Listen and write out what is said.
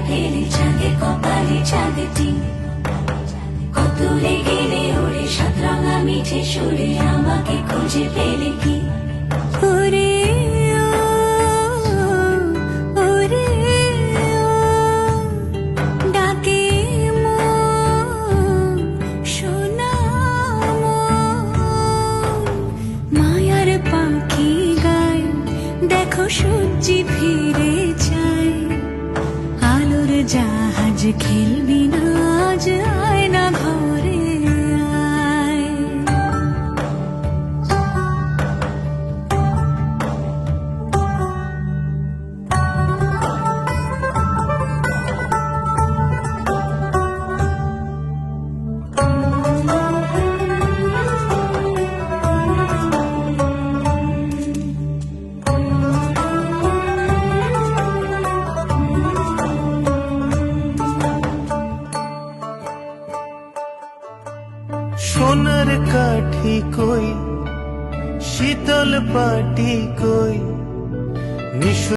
পেলে চাঁদে কপালে চাঁদটি, কত গেলে ওরে সাত রঙা মিঠে সুরে আমাকে খুঁজে পেলে কি। ওরে ওরে ডাকে মন সোনা মায়ার পাখি গায়, দেখো সূর্যি ফিরে যায়। আলোর জাহাজ খেলবি না আজ, আয় না ঘরে আয়। সোনার কাঠি কই, শীতল পাটি কই,